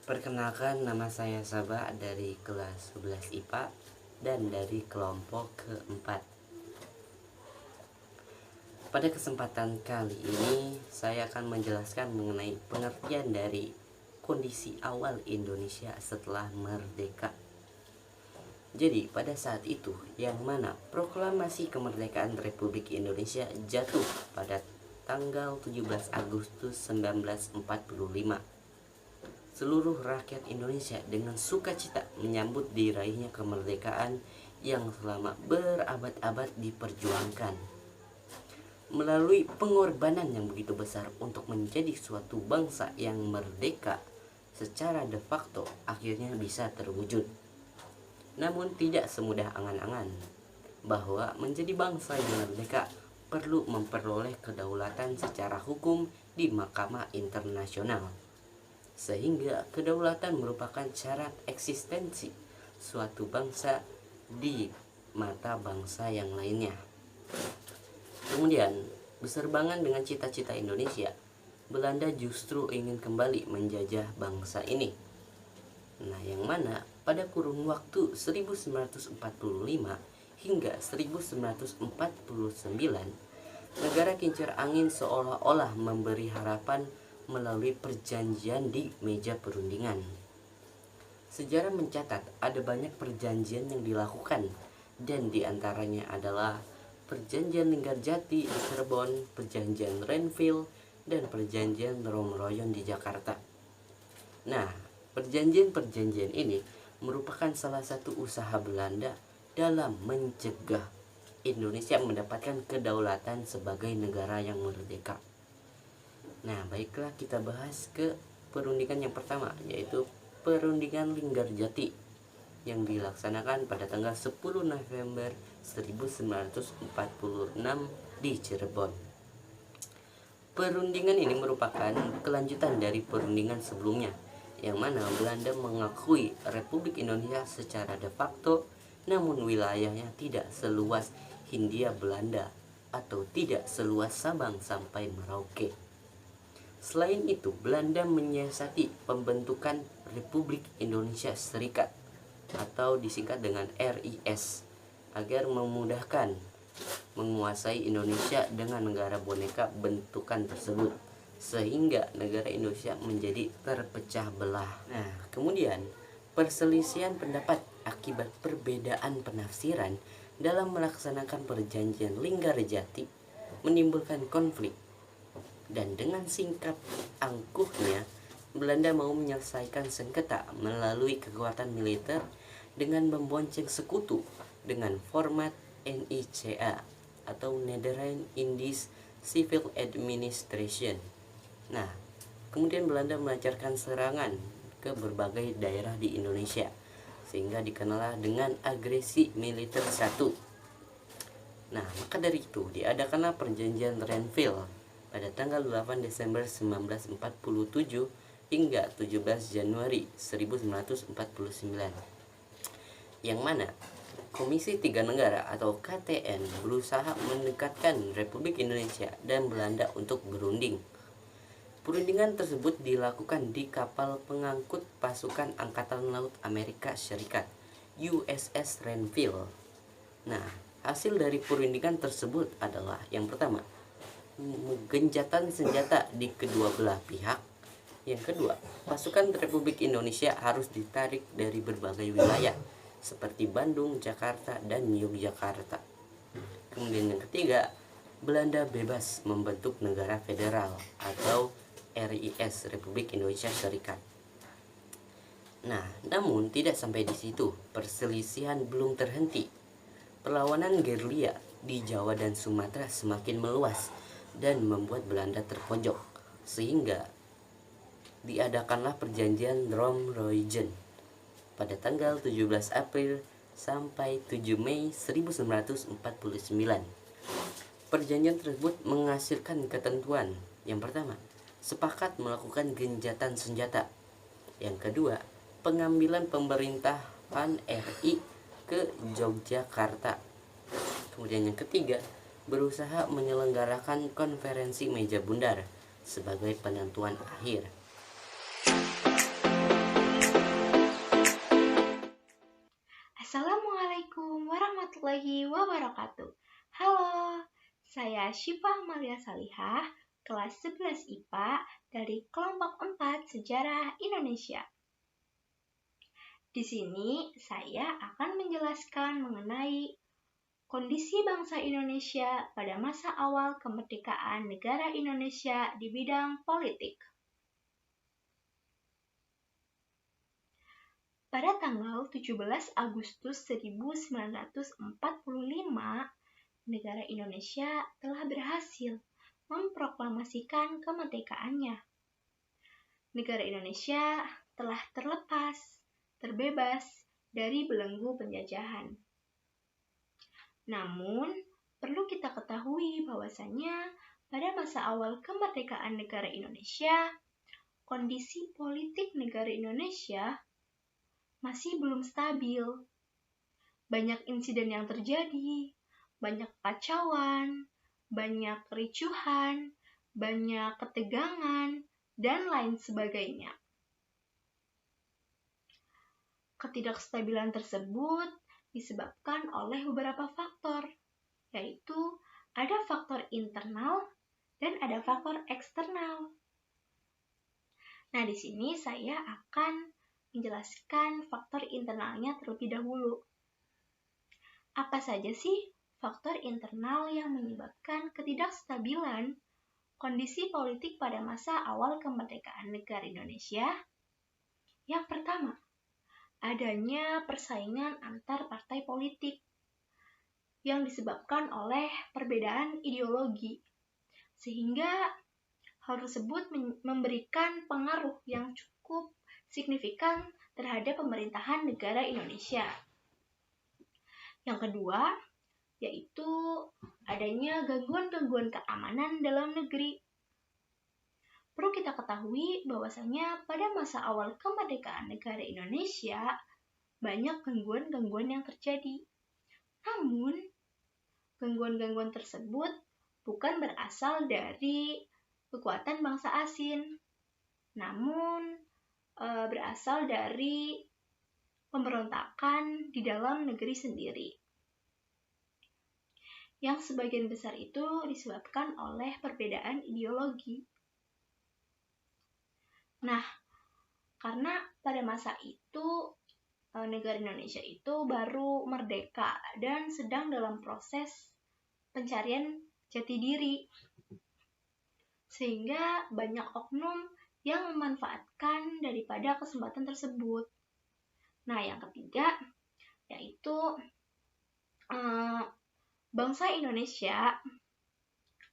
Perkenalkan, nama saya Sabah dari kelas 11 IPA dan dari kelompok keempat. Pada kesempatan kali ini saya akan menjelaskan mengenai pengertian dari kondisi awal Indonesia setelah merdeka. Jadi pada saat itu, yang mana proklamasi kemerdekaan Republik Indonesia jatuh pada tanggal 17 Agustus 1945. Seluruh rakyat Indonesia dengan sukacita menyambut diraihnya kemerdekaan yang selama berabad-abad diperjuangkan. Melalui pengorbanan yang begitu besar untuk menjadi suatu bangsa yang merdeka, secara de facto akhirnya bisa terwujud. Namun tidak semudah angan-angan bahwa menjadi bangsa yang merdeka perlu memperoleh kedaulatan secara hukum di Mahkamah Internasional. Sehingga kedaulatan merupakan syarat eksistensi suatu bangsa di mata bangsa yang lainnya. Kemudian, berserbangan dengan cita-cita Indonesia, Belanda justru ingin kembali menjajah bangsa ini. Nah, yang mana pada kurun waktu 1945 hingga 1949, negara kincir angin seolah-olah memberi harapan melalui perjanjian di meja perundingan. Sejarah mencatat ada banyak perjanjian yang dilakukan, dan diantaranya adalah perjanjian Linggarjati di Cirebon, perjanjian Renville, dan perjanjian Romroyon di Jakarta. Nah, perjanjian-perjanjian ini merupakan salah satu usaha Belanda dalam mencegah Indonesia mendapatkan kedaulatan sebagai negara yang merdeka. Nah, baiklah kita bahas ke perundingan yang pertama, yaitu perundingan Linggarjati yang dilaksanakan pada tanggal 10 November 1946 di Cirebon. Perundingan ini merupakan kelanjutan dari perundingan sebelumnya, yang mana Belanda mengakui Republik Indonesia secara de facto, namun wilayahnya tidak seluas Hindia Belanda atau tidak seluas Sabang sampai Merauke. Selain itu, Belanda menyiasati pembentukan Republik Indonesia Serikat atau disingkat dengan RIS agar memudahkan menguasai Indonesia dengan negara boneka bentukan tersebut, sehingga negara Indonesia menjadi terpecah belah. Nah, kemudian perselisihan pendapat akibat perbedaan penafsiran dalam melaksanakan perjanjian Linggarjati menimbulkan konflik. Dan dengan singkat angkuhnya, Belanda mau menyelesaikan sengketa melalui kekuatan militer dengan membonceng sekutu dengan format NICA atau Netherlands Indies Civil Administration. Nah, kemudian Belanda melancarkan serangan ke berbagai daerah di Indonesia, sehingga dikenal dengan agresi militer 1. Nah, maka dari itu diadakanlah perjanjian Renville pada tanggal 8 Desember 1947 hingga 17 Januari 1949, yang mana Komisi Tiga Negara atau KTN berusaha mendekatkan Republik Indonesia dan Belanda untuk berunding. Perundingan tersebut dilakukan di kapal pengangkut pasukan Angkatan Laut Amerika Serikat, USS Renville. Nah, hasil dari perundingan tersebut adalah yang pertama, gencatan senjata di kedua belah pihak. Yang kedua, pasukan Republik Indonesia harus ditarik dari berbagai wilayah seperti Bandung, Jakarta, dan Yogyakarta. Kemudian yang ketiga, Belanda bebas membentuk negara federal atau RIS, Republik Indonesia Serikat. Nah, namun tidak sampai di situ, perselisihan belum terhenti. Perlawanan gerilya di Jawa dan Sumatera semakin meluas dan membuat Belanda terpojok, sehingga diadakanlah perjanjian Romroyon pada tanggal 17 April sampai 7 Mei 1949. Perjanjian tersebut menghasilkan ketentuan. Yang pertama, sepakat melakukan gencatan senjata. Yang kedua, pengambilan pemerintahan RI ke Yogyakarta. Kemudian yang ketiga, berusaha menyelenggarakan konferensi meja bundar sebagai penentuan akhir. warahmatullahi wabarakatuh. Halo, saya Syifa Amalia Salihah, kelas 11 IPA dari kelompok 4 Sejarah Indonesia. Di sini saya akan menjelaskan mengenai kondisi bangsa Indonesia pada masa awal kemerdekaan negara Indonesia di bidang politik. Pada tanggal 17 Agustus 1945, negara Indonesia telah berhasil memproklamasikan kemerdekaannya. Negara Indonesia telah terlepas, terbebas dari belenggu penjajahan. Namun, perlu kita ketahui bahwasanya pada masa awal kemerdekaan negara Indonesia, kondisi politik negara Indonesia masih belum stabil. Banyak insiden yang terjadi, banyak kacauan, banyak kericuhan, banyak ketegangan, dan lain sebagainya. Ketidakstabilan tersebut disebabkan oleh beberapa faktor, yaitu ada faktor internal dan ada faktor eksternal. Nah, di sini saya akan menjelaskan faktor internalnya terlebih dahulu. Apa saja sih faktor internal yang menyebabkan ketidakstabilan kondisi politik pada masa awal kemerdekaan negara Indonesia? Yang pertama, adanya persaingan antar partai politik yang disebabkan oleh perbedaan ideologi, sehingga hal tersebut memberikan pengaruh yang cukup signifikan terhadap pemerintahan negara Indonesia. Yang kedua, yaitu adanya gangguan-gangguan keamanan dalam negeri. Perlu kita ketahui bahwasanya pada masa awal kemerdekaan negara Indonesia, banyak gangguan-gangguan yang terjadi. Namun, gangguan-gangguan tersebut bukan berasal dari kekuatan bangsa asing, namun berasal dari pemberontakan di dalam negeri sendiri. Yang sebagian besar itu disebabkan oleh perbedaan ideologi. Nah, karena pada masa itu negara Indonesia itu baru merdeka dan sedang dalam proses pencarian jati diri, sehingga banyak oknum yang memanfaatkan daripada kesempatan tersebut. Nah, yang ketiga yaitu bangsa Indonesia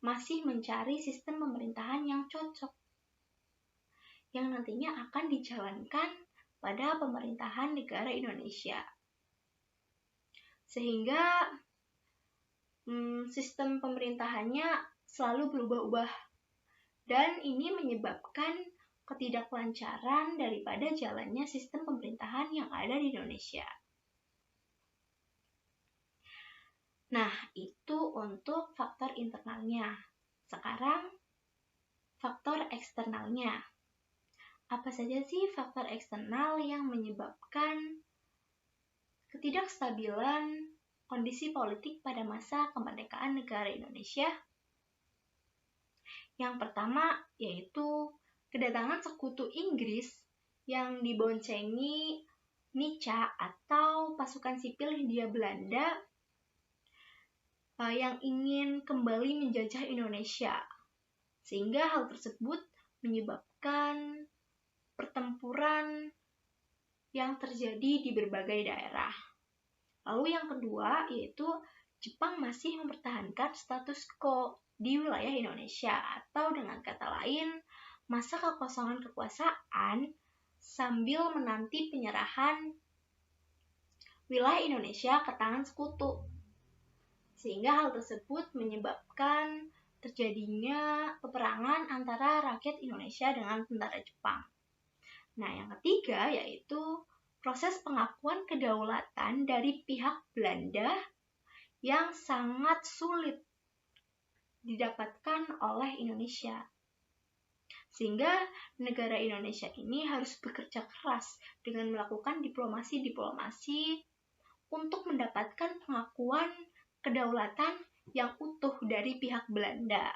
masih mencari sistem pemerintahan yang cocok, yang nantinya akan dijalankan pada pemerintahan negara Indonesia. Sehingga sistem pemerintahannya selalu berubah-ubah, dan ini menyebabkan ketidaklancaran daripada jalannya sistem pemerintahan yang ada di Indonesia. Nah, itu untuk faktor internalnya. Sekarang, faktor eksternalnya. Apa saja sih faktor eksternal yang menyebabkan ketidakstabilan kondisi politik pada masa kemerdekaan negara Indonesia? Yang pertama yaitu kedatangan sekutu Inggris yang diboncengi Nica atau pasukan sipil Hindia Belanda yang ingin kembali menjajah Indonesia, sehingga hal tersebut menyebabkan pertempuran yang terjadi di berbagai daerah. Lalu yang kedua yaitu Jepang masih mempertahankan status quo di wilayah Indonesia, atau dengan kata lain masa kekosongan kekuasaan sambil menanti penyerahan wilayah Indonesia ke tangan sekutu, sehingga hal tersebut menyebabkan terjadinya peperangan antara rakyat Indonesia dengan tentara Jepang. Nah, yang ketiga yaitu proses pengakuan kedaulatan dari pihak Belanda yang sangat sulit didapatkan oleh Indonesia. Sehingga negara Indonesia ini harus bekerja keras dengan melakukan diplomasi untuk mendapatkan pengakuan kedaulatan yang utuh dari pihak Belanda.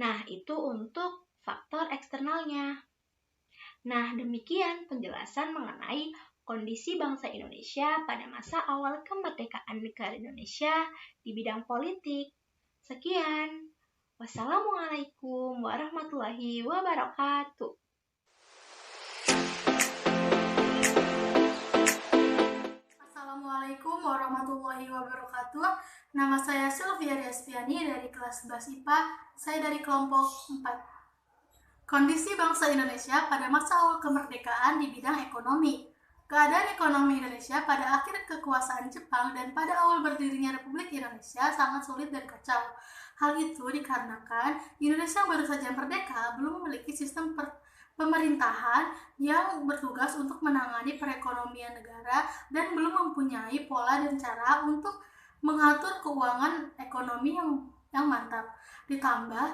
Nah, itu untuk faktor eksternalnya. Nah, demikian penjelasan mengenai kondisi bangsa Indonesia pada masa awal kemerdekaan negara Indonesia di bidang politik. Sekian. Wassalamualaikum warahmatullahi wabarakatuh. Assalamualaikum warahmatullahi wabarakatuh. Nama saya Sylvia Destiani dari kelas 11 IPA. Saya dari kelompok 4. Kondisi bangsa Indonesia pada masa awal kemerdekaan di bidang ekonomi. Keadaan ekonomi Indonesia pada akhir kekuasaan Jepang dan pada awal berdirinya Republik Indonesia sangat sulit dan kacau. Hal itu dikarenakan Indonesia baru saja merdeka, belum memiliki sistem pemerintahan yang bertugas untuk menangani perekonomian negara dan belum mempunyai pola dan cara untuk mengatur keuangan ekonomi yang mantap. Ditambah,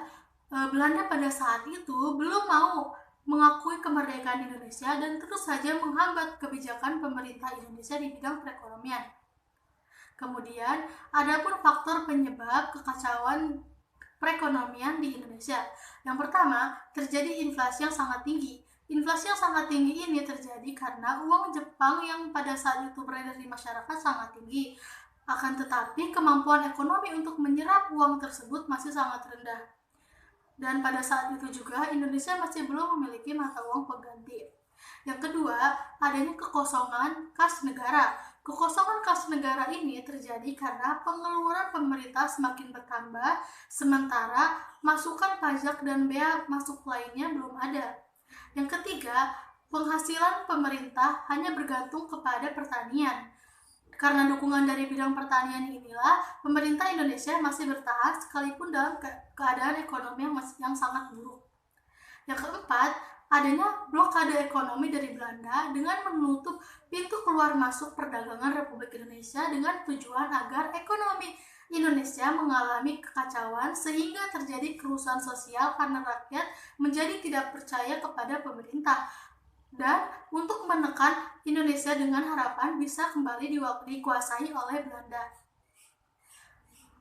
Belanda pada saat itu belum mau mengakui kemerdekaan Indonesia dan terus saja menghambat kebijakan pemerintah Indonesia di bidang perekonomian. Kemudian, ada pun faktor penyebab kekacauan perekonomian di Indonesia. Yang pertama, terjadi inflasi yang sangat tinggi. Inflasi yang sangat tinggi ini terjadi karena uang Jepang yang pada saat itu beredar di masyarakat sangat tinggi. Akan tetapi, kemampuan ekonomi untuk menyerap uang tersebut masih sangat rendah. Dan pada saat itu juga Indonesia masih belum memiliki mata uang pengganti. Yang kedua, adanya kekosongan kas negara. Kekosongan kas negara ini terjadi karena pengeluaran pemerintah semakin bertambah, sementara masukan pajak dan bea masuk lainnya belum ada. Yang ketiga, penghasilan pemerintah hanya bergantung kepada pertanian. Karena dukungan dari bidang pertanian inilah, pemerintah Indonesia masih bertahan sekalipun dalam keadaan ekonomi yang sangat buruk. Yang keempat, adanya blokade ekonomi dari Belanda dengan menutup pintu keluar masuk perdagangan Republik Indonesia dengan tujuan agar ekonomi Indonesia mengalami kekacauan sehingga terjadi kerusuhan sosial karena rakyat menjadi tidak percaya kepada pemerintah. Dan untuk menekan Indonesia dengan harapan bisa kembali dikuasai oleh Belanda.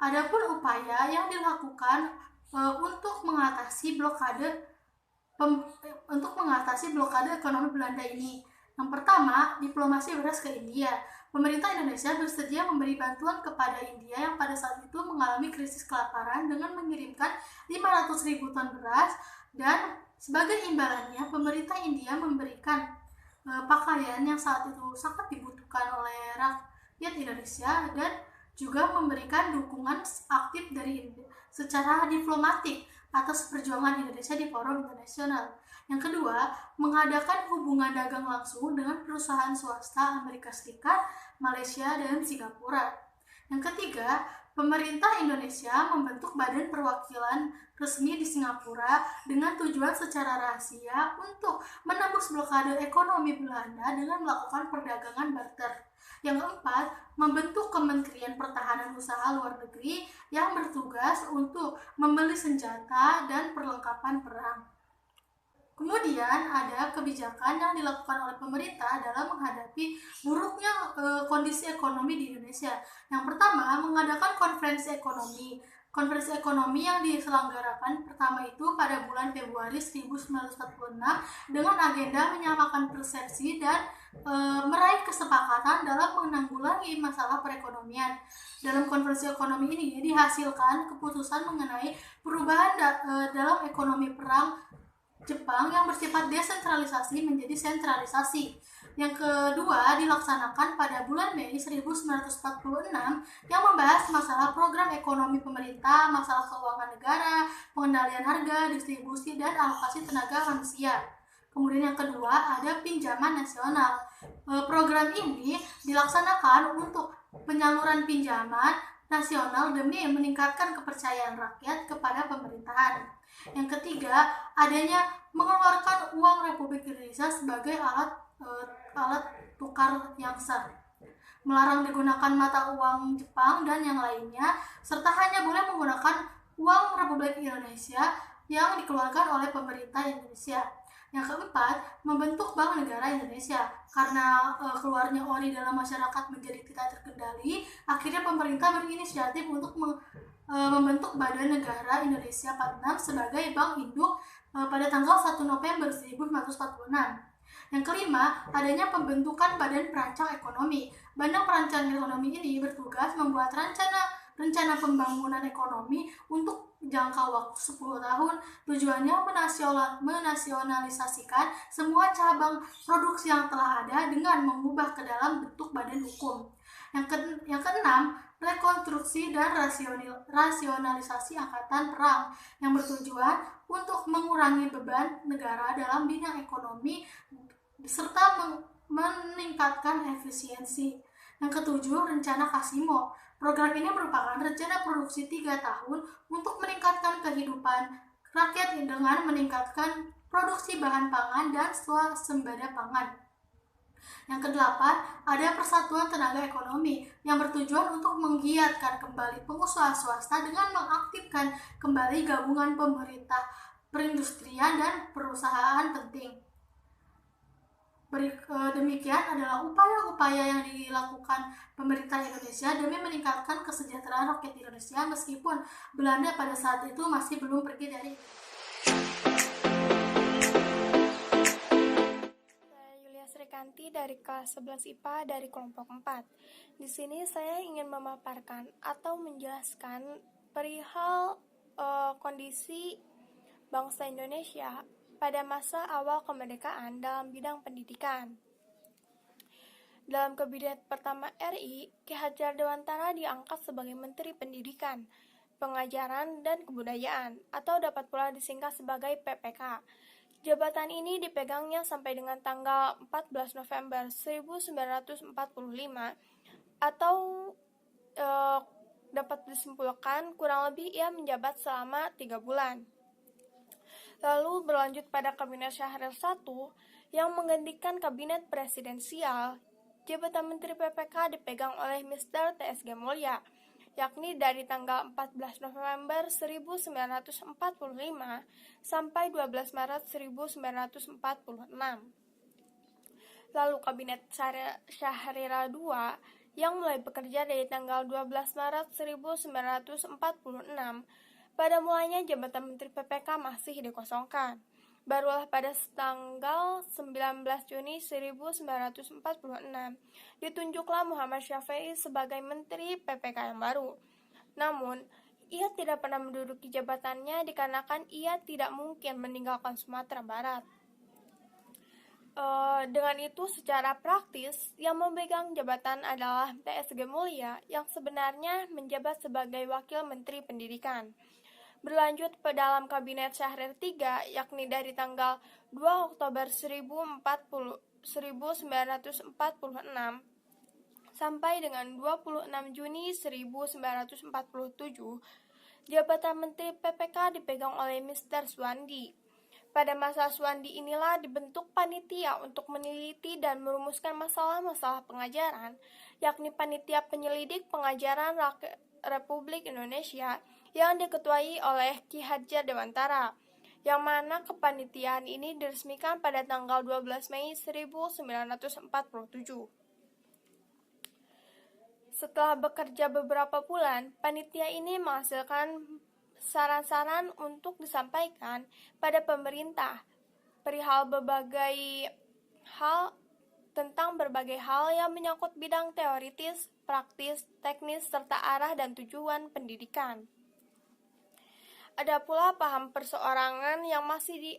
Adapun upaya yang dilakukan untuk mengatasi blokade ekonomi Belanda ini. Yang pertama, diplomasi beras ke India. Pemerintah Indonesia bersedia memberi bantuan kepada India yang pada saat itu mengalami krisis kelaparan dengan mengirimkan 500.000 ton beras, dan sebagai imbalannya pemerintah India memberikan pakaian yang saat itu sangat dibutuhkan oleh rakyat Indonesia dan juga memberikan dukungan aktif dari secara diplomatik atas perjuangan Indonesia di forum internasional. Yang kedua, mengadakan hubungan dagang langsung dengan perusahaan swasta Amerika Serikat, Malaysia, dan Singapura. Yang ketiga, pemerintah Indonesia membentuk badan perwakilan resmi di Singapura dengan tujuan secara rahasia untuk menembus blokade ekonomi Belanda dengan melakukan perdagangan barter. Yang keempat, membentuk Kementerian Pertahanan Usaha Luar Negeri yang bertugas untuk membeli senjata dan perlengkapan perang. Kemudian ada kebijakan yang dilakukan oleh pemerintah dalam menghadapi buruknya kondisi ekonomi di Indonesia. Yang pertama, mengadakan konferensi ekonomi. Konferensi ekonomi yang diselenggarakan pertama itu pada bulan Februari 1946 dengan agenda menyamakan persepsi dan meraih kesepakatan dalam menanggulangi masalah perekonomian. Dalam konferensi ekonomi ini dihasilkan keputusan mengenai perubahan dalam ekonomi perang Jepang yang bersifat desentralisasi menjadi sentralisasi. Yang kedua dilaksanakan pada bulan Mei 1946 yang membahas masalah program ekonomi pemerintah, masalah keuangan negara, pengendalian harga, distribusi, dan alokasi tenaga manusia. Kemudian yang kedua ada pinjaman nasional. Program ini dilaksanakan untuk penyaluran pinjaman nasional demi meningkatkan kepercayaan rakyat kepada pemerintahan. Yang ketiga, adanya mengeluarkan uang Republik Indonesia sebagai alat tukar yang sah, melarang digunakan mata uang Jepang dan yang lainnya, serta hanya boleh menggunakan uang Republik Indonesia yang dikeluarkan oleh pemerintah Indonesia. Yang keempat, membentuk Bank Negara Indonesia. Karena keluarnya ORI dalam masyarakat menjadi tidak terkendali, akhirnya pemerintah berinisiatif untuk membentuk Badan Negara Indonesia 46 sebagai bank induk pada tanggal 1 November 1946. Yang kelima, adanya pembentukan Badan Perancang Ekonomi. Badan Perancang Ekonomi ini bertugas membuat rencana pembangunan ekonomi untuk jangka waktu 10 tahun. Tujuannya menasionalisasikan semua cabang produksi yang telah ada dengan mengubah ke dalam bentuk badan hukum. Yang keenam, rekonstruksi dan rasionalisasi angkatan perang yang bertujuan untuk mengurangi beban negara dalam bidang ekonomi serta meningkatkan efisiensi. Yang ketujuh, rencana Kasimo. Program ini merupakan rencana produksi 3 tahun untuk meningkatkan kehidupan rakyat dengan meningkatkan produksi bahan pangan dan swasembada pangan. Yang kedelapan, ada Persatuan Tenaga Ekonomi yang bertujuan untuk menggiatkan kembali pengusaha swasta dengan mengaktifkan kembali gabungan pemerintah, perindustrian, dan perusahaan penting. Demikian adalah upaya-upaya yang dilakukan pemerintah Indonesia demi meningkatkan kesejahteraan rakyat Indonesia meskipun Belanda pada saat itu masih belum pergi dari Srikanti dari kelas 11 IPA dari kelompok 4. Di sini saya ingin memaparkan atau menjelaskan perihal kondisi bangsa Indonesia pada masa awal kemerdekaan dalam bidang pendidikan. Dalam Kabinet pertama RI, Ki Hajar Dewantara diangkat sebagai Menteri Pendidikan, Pengajaran, dan Kebudayaan, atau dapat pula disingkat sebagai PPK. Jabatan ini dipegangnya sampai dengan tanggal 14 November 1945 atau dapat disimpulkan kurang lebih ia menjabat selama 3 bulan. Lalu berlanjut pada Kabinet Syahrir I yang menggantikan Kabinet Presidensial. Jabatan Menteri PPK dipegang oleh Mr. TSG Mulya, yakni dari tanggal 14 November 1945 sampai 12 Maret 1946. Lalu Kabinet Syahrir II yang mulai bekerja dari tanggal 12 Maret 1946. Pada mulanya jabatan Menteri PPK masih dikosongkan. Barulah pada tanggal 19 Juni 1946 ditunjuklah Muhammad Syafi'i sebagai Menteri PPK yang baru. Namun, ia tidak pernah menduduki jabatannya dikarenakan ia tidak mungkin meninggalkan Sumatera Barat. Dengan itu, secara praktis, yang memegang jabatan adalah TSG Mulya yang sebenarnya menjabat sebagai Wakil Menteri Pendidikan. Berlanjut ke dalam Kabinet Syahrir III, yakni dari tanggal 2 Oktober 1946 sampai dengan 26 Juni 1947, jabatan Menteri PPK dipegang oleh Mr. Suwandi. Pada masa Suwandi inilah dibentuk panitia untuk meneliti dan merumuskan masalah-masalah pengajaran, yakni Panitia Penyelidik Pengajaran Republik Indonesia yang diketuai oleh Ki Hajar Dewantara, yang mana kepanitiaan ini diresmikan pada tanggal 12 Mei 1947. Setelah bekerja beberapa bulan, panitia ini menghasilkan saran-saran untuk disampaikan pada pemerintah perihal berbagai hal tentang berbagai hal yang menyangkut bidang teoritis, praktis, teknis, serta arah dan tujuan pendidikan. Ada pula paham perseorangan yang masih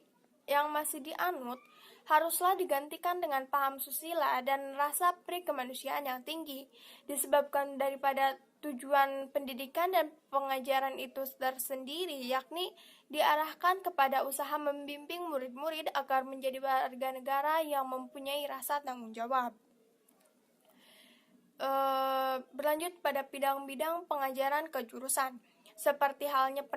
dianut haruslah digantikan dengan paham susila dan rasa prikemanusiaan yang tinggi, disebabkan daripada tujuan pendidikan dan pengajaran itu tersendiri, yakni diarahkan kepada usaha membimbing murid-murid agar menjadi warga negara yang mempunyai rasa tanggung jawab. Berlanjut pada bidang-bidang pengajaran kejurusan, seperti halnya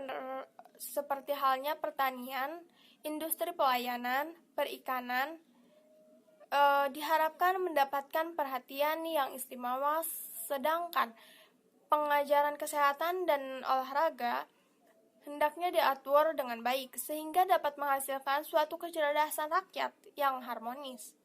pertanian, industri pelayanan, perikanan, diharapkan mendapatkan perhatian yang istimewa, sedangkan pengajaran kesehatan dan olahraga hendaknya diatur dengan baik sehingga dapat menghasilkan suatu kecerdasan rakyat yang harmonis.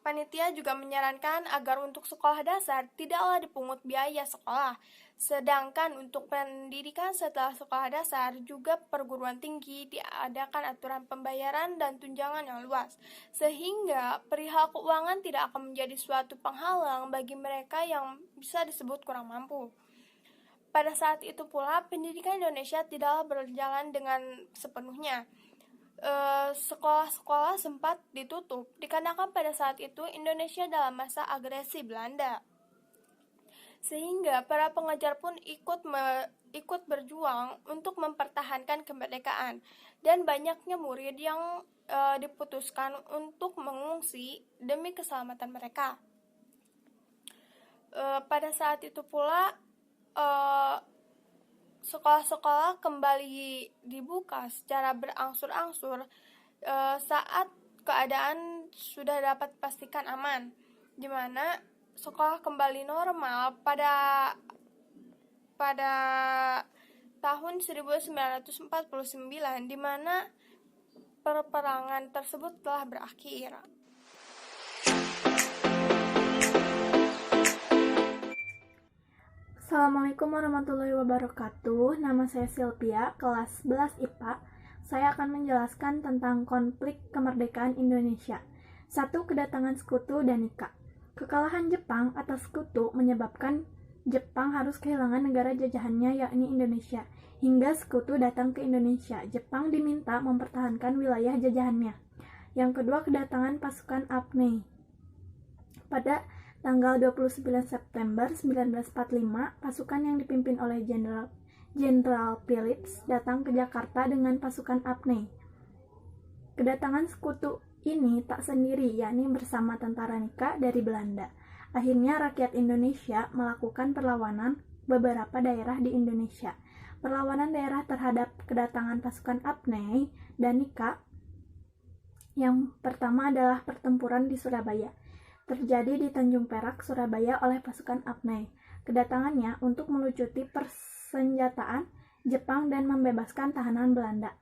Panitia juga menyarankan agar untuk sekolah dasar tidaklah dipungut biaya sekolah, sedangkan untuk pendidikan setelah sekolah dasar juga perguruan tinggi diadakan aturan pembayaran dan tunjangan yang luas, sehingga perihal keuangan tidak akan menjadi suatu penghalang bagi mereka yang bisa disebut kurang mampu. Pada saat itu pula, pendidikan Indonesia tidaklah berjalan dengan sepenuhnya. Sekolah-sekolah sempat ditutup dikarenakan pada saat itu Indonesia dalam masa agresi Belanda, sehingga para pengajar pun ikut berjuang untuk mempertahankan kemerdekaan, dan banyaknya murid yang diputuskan untuk mengungsi demi keselamatan mereka. Pada saat itu pula sekolah-sekolah kembali dibuka secara berangsur-angsur saat keadaan sudah dapat dipastikan aman, di mana sekolah kembali normal pada tahun 1949, di mana peperangan tersebut telah berakhir. Assalamualaikum warahmatullahi wabarakatuh. Nama saya Sylvia, kelas 11 IPA. Saya akan menjelaskan tentang konflik kemerdekaan Indonesia. 1. Kedatangan sekutu dan nikah. Kekalahan Jepang atas sekutu menyebabkan Jepang harus kehilangan negara jajahannya, yakni Indonesia. Hingga sekutu datang ke Indonesia, Jepang diminta mempertahankan wilayah jajahannya. Yang kedua, kedatangan pasukan APNEI. Pada tanggal 29 September 1945, pasukan yang dipimpin oleh Jenderal Phillips datang ke Jakarta dengan pasukan APNEI. Kedatangan sekutu ini tak sendiri, yakni bersama tentara Nika dari Belanda. Akhirnya rakyat Indonesia melakukan perlawanan beberapa daerah di Indonesia. Perlawanan daerah terhadap kedatangan pasukan APNEI dan Nika yang pertama adalah pertempuran di Surabaya. Terjadi di Tanjung Perak, Surabaya oleh pasukan APNEI. Kedatangannya untuk melucuti persenjataan Jepang dan membebaskan tahanan Belanda.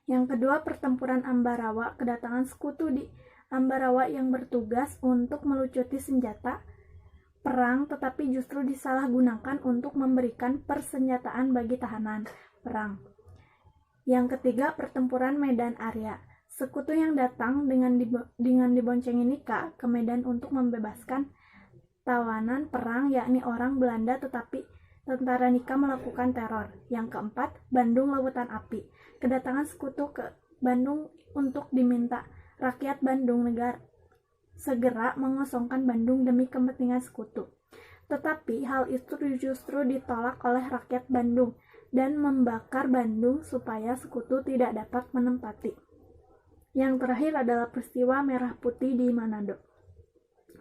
Yang kedua, pertempuran Ambarawa. Kedatangan sekutu di Ambarawa yang bertugas untuk melucuti senjata perang, tetapi justru disalahgunakan untuk memberikan persenjataan bagi tahanan perang. Yang ketiga, pertempuran Medan Area. Sekutu yang datang dengan diboncengin Nika ke Medan untuk membebaskan tawanan perang, yakni orang Belanda, tetapi tentara Nika melakukan teror. Yang keempat, Bandung Lautan Api. Kedatangan sekutu ke Bandung untuk diminta rakyat Bandung segera mengosongkan Bandung demi kepentingan sekutu. Tetapi hal itu justru ditolak oleh rakyat Bandung dan membakar Bandung supaya sekutu tidak dapat menempati. Yang terakhir adalah peristiwa Merah Putih di Manado.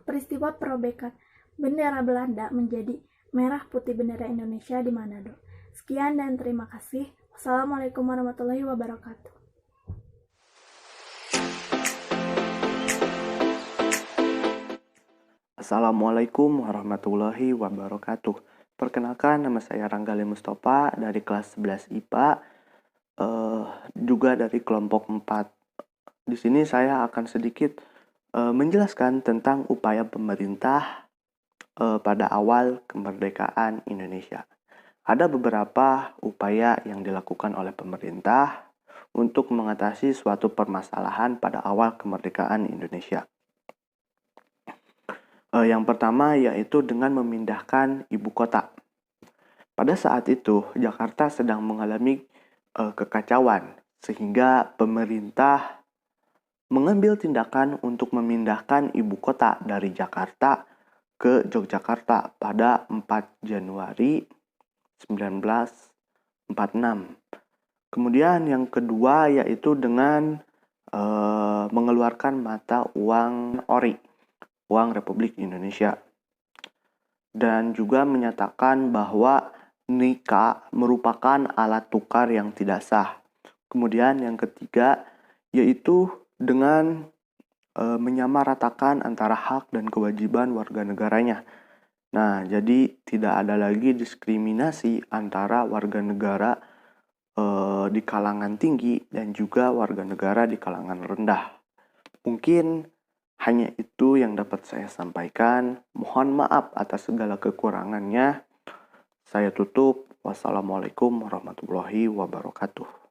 Peristiwa perobekan bendera Belanda menjadi merah putih bendera Indonesia di Manado. Sekian dan terima kasih. Wassalamualaikum warahmatullahi wabarakatuh. Assalamualaikum warahmatullahi wabarakatuh. Perkenalkan, nama saya Ranggali Mustafa dari kelas 11 IPA, juga dari kelompok 4. Di sini saya akan sedikit menjelaskan tentang upaya pemerintah pada awal kemerdekaan Indonesia. Ada beberapa upaya yang dilakukan oleh pemerintah untuk mengatasi suatu permasalahan pada awal kemerdekaan Indonesia. Yang pertama yaitu dengan memindahkan ibu kota. Pada saat itu Jakarta sedang mengalami kekacauan, sehingga pemerintah mengambil tindakan untuk memindahkan ibu kota dari Jakarta ke Yogyakarta pada 4 Januari 1946. Kemudian yang kedua yaitu dengan mengeluarkan mata uang ori, uang Republik Indonesia, dan juga menyatakan bahwa Nika merupakan alat tukar yang tidak sah. Kemudian yang ketiga yaitu dengan menyamaratakan antara hak dan kewajiban warga negaranya, Nah, jadi tidak ada lagi diskriminasi antara warga negara di kalangan tinggi dan juga warga negara di kalangan rendah. Mungkin hanya itu yang dapat saya sampaikan. Mohon maaf atas segala kekurangannya. Saya tutup. Wassalamualaikum warahmatullahi wabarakatuh.